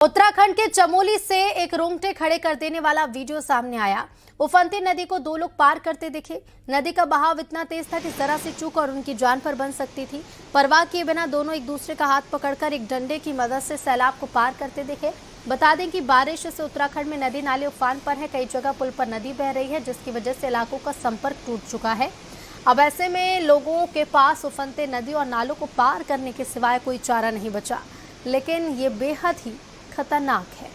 उत्तराखंड के चमोली से एक रोंगटे खड़े कर देने वाला वीडियो सामने आया। उफनती नदी को दो लोग पार करते दिखे। नदी का बहाव इतना तेज था कि जरा सी चूक और उनकी जान पर बन सकती थी। परवाह किए बिना दोनों एक दूसरे का हाथ पकड़कर एक डंडे की मदद से सैलाब को पार करते दिखे। बता दें कि बारिश से उत्तराखंड में नदी नाले उफान पर है। कई जगह पुल पर नदी बह रही है, जिसकी वजह से इलाकों का संपर्क टूट चुका है। अब ऐसे में लोगों के पास उफनते नदी और नालों को पार करने के सिवाय कोई चारा नहीं बचा, लेकिन ये बेहद ही खतरनाक है।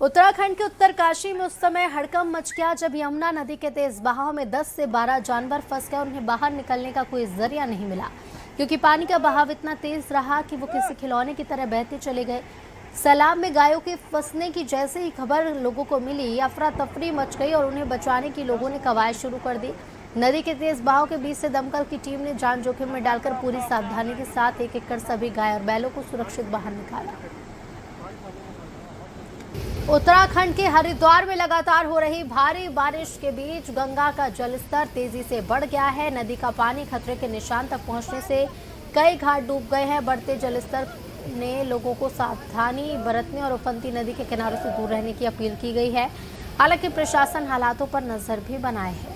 उत्तराखंड के उत्तरकाशी में उस समय हड़कंप मच गया जब यमुना नदी के तेज बहाव में 10 से 12 जानवर फंस गए और उन्हें बाहर निकलने का कोई जरिया नहीं मिला, क्योंकि पानी का बहाव इतना तेज रहा कि वो किसी खिलौने की तरह बहते चले गए। सैलाब में गायों के फंसने की जैसे ही खबर लोगों को मिली, अफरा तफरी मच गई और उन्हें बचाने की लोगों ने कवायद शुरू कर दी। नदी के तेज बहाव के बीच से दमकल की टीम ने जान जोखिम में डालकर पूरी सावधानी के साथ एक एक कर सभी गाय और बैलों को सुरक्षित बाहर निकाला। उत्तराखंड के हरिद्वार में लगातार हो रही भारी बारिश के बीच गंगा का जलस्तर तेजी से बढ़ गया है। नदी का पानी खतरे के निशान तक पहुंचने से कई घाट डूब गए हैं। बढ़ते जलस्तर ने लोगों को सावधानी बरतने और उफनती नदी के किनारों से दूर रहने की अपील की गई है। हालांकि प्रशासन हालातों पर नजर भी बनाए है।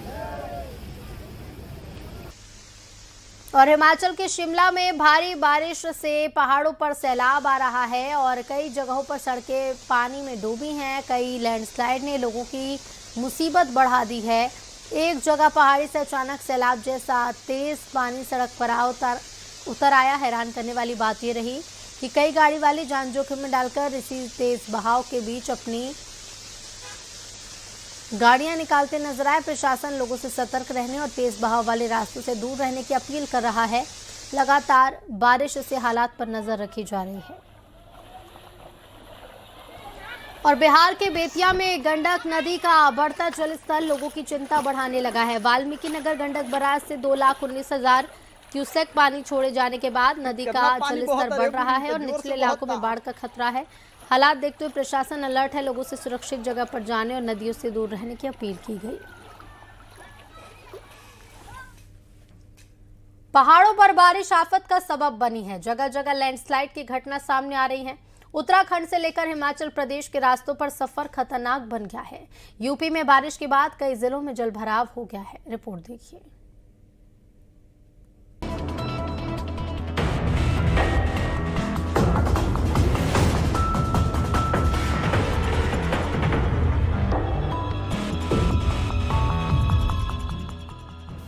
और हिमाचल के शिमला में भारी बारिश से पहाड़ों पर सैलाब आ रहा है और कई जगहों पर सड़कें पानी में डूबी हैं। कई लैंडस्लाइड ने लोगों की मुसीबत बढ़ा दी है। एक जगह पहाड़ी से अचानक सैलाब जैसा तेज पानी सड़क पर उतर आया। हैरान करने वाली बात यह रही कि कई गाड़ी वाले जान जोखिम में डालकर इसी तेज बहाव के बीच अपनी गाड़ियां निकालते नजर आए। प्रशासन लोगों से सतर्क रहने और तेज बहाव वाले रास्तों से दूर रहने की अपील कर रहा है। लगातार बारिश से हालात पर नजर रखी जा रही है। और बिहार के बेतिया में गंडक नदी का बढ़ता जलस्तर लोगों की चिंता बढ़ाने लगा है। वाल्मीकि नगर गंडक बराज से 2,19,000 क्यूसेक पानी छोड़े जाने के बाद नदी का जलस्तर बढ़ रहा है और निचले इलाकों में बाढ़ का खतरा है। हालात देखते हुए प्रशासन अलर्ट है। लोगों से सुरक्षित जगह पर जाने और नदियों से दूर रहने की अपील की गई। पहाड़ों पर बारिश आफत का सबब बनी है। जगह जगह लैंडस्लाइड की घटना सामने आ रही है। उत्तराखंड से लेकर हिमाचल प्रदेश के रास्तों पर सफर खतरनाक बन गया है। यूपी में बारिश के बाद कई जिलों में जलभराव हो गया है। रिपोर्ट देखिए।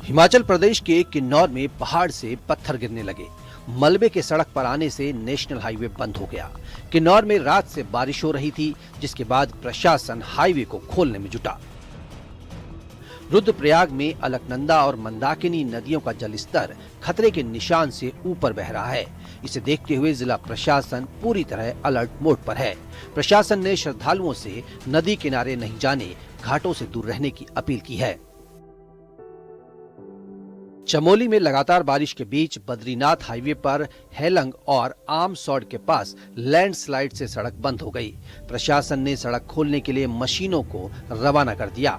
हिमाचल प्रदेश के किन्नौर में पहाड़ से पत्थर गिरने लगे। मलबे के सड़क पर आने से नेशनल हाईवे बंद हो गया। किन्नौर में रात से बारिश हो रही थी, जिसके बाद प्रशासन हाईवे को खोलने में जुटा। रुद्रप्रयाग में अलकनंदा और मंदाकिनी नदियों का जलस्तर खतरे के निशान से ऊपर बह रहा है। इसे देखते हुए जिला प्रशासन पूरी तरह अलर्ट मोड पर है। प्रशासन ने श्रद्धालुओं से नदी किनारे नहीं जाने, घाटों से दूर रहने की अपील की है। चमोली में लगातार बारिश के बीच बद्रीनाथ हाईवे पर हेलंग और आमसौड़ के पास लैंडस्लाइड से सड़क बंद हो गई। प्रशासन ने सड़क खोलने के लिए मशीनों को रवाना कर दिया।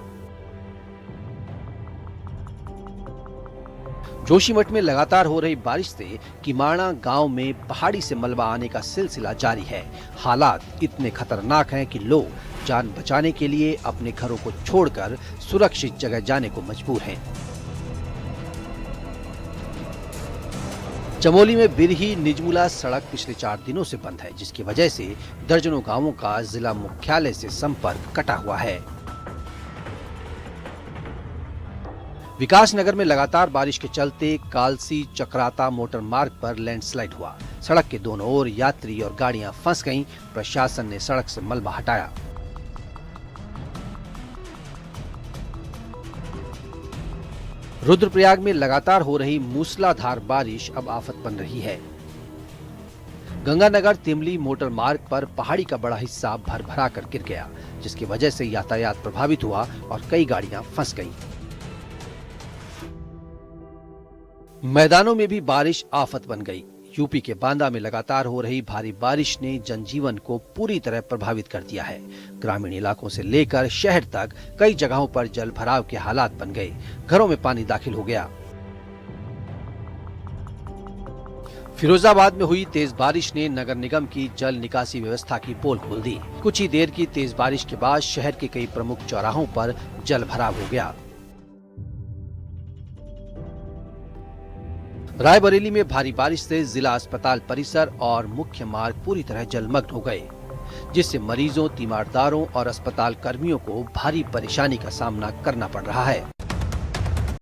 जोशीमठ में लगातार हो रही बारिश से किमाणा गांव में पहाड़ी से मलबा आने का सिलसिला जारी है। हालात इतने खतरनाक हैं कि लोग जान बचाने के लिए अपने घरों को छोड़कर सुरक्षित जगह जाने को मजबूर हैं। चमोली में बिरही निजमुला सड़क पिछले 4 दिनों से बंद है, जिसकी वजह से दर्जनों गांवों का जिला मुख्यालय से संपर्क कटा हुआ है। विकासनगर में लगातार बारिश के चलते कालसी चक्राता मोटर मार्ग पर लैंडस्लाइड हुआ। सड़क के दोनों ओर यात्री और गाड़ियां फंस गईं। प्रशासन ने सड़क से मलबा हटाया। रुद्रप्रयाग में लगातार हो रही मूसलाधार बारिश अब आफत बन रही है। गंगानगर तिमली मोटर मार्ग पर पहाड़ी का बड़ा हिस्सा भर-भरा कर गिर गया, जिसकी वजह से यातायात प्रभावित हुआ और कई गाड़ियां फंस गईं। मैदानों में भी बारिश आफत बन गई। यूपी के बांदा में लगातार हो रही भारी बारिश ने जनजीवन को पूरी तरह प्रभावित कर दिया है। ग्रामीण इलाकों से लेकर शहर तक कई जगहों पर जल भराव के हालात बन गए। घरों में पानी दाखिल हो गया। फिरोजाबाद में हुई तेज बारिश ने नगर निगम की जल निकासी व्यवस्था की पोल खोल दी। कुछ ही देर की तेज बारिश के बाद शहर के कई प्रमुख चौराहों पर जल भराव हो गया। रायबरेली में भारी बारिश से जिला अस्पताल परिसर और मुख्य मार्ग पूरी तरह जलमग्न हो गए, जिससे मरीजों, तीमारदारों और अस्पताल कर्मियों को भारी परेशानी का सामना करना पड़ रहा है।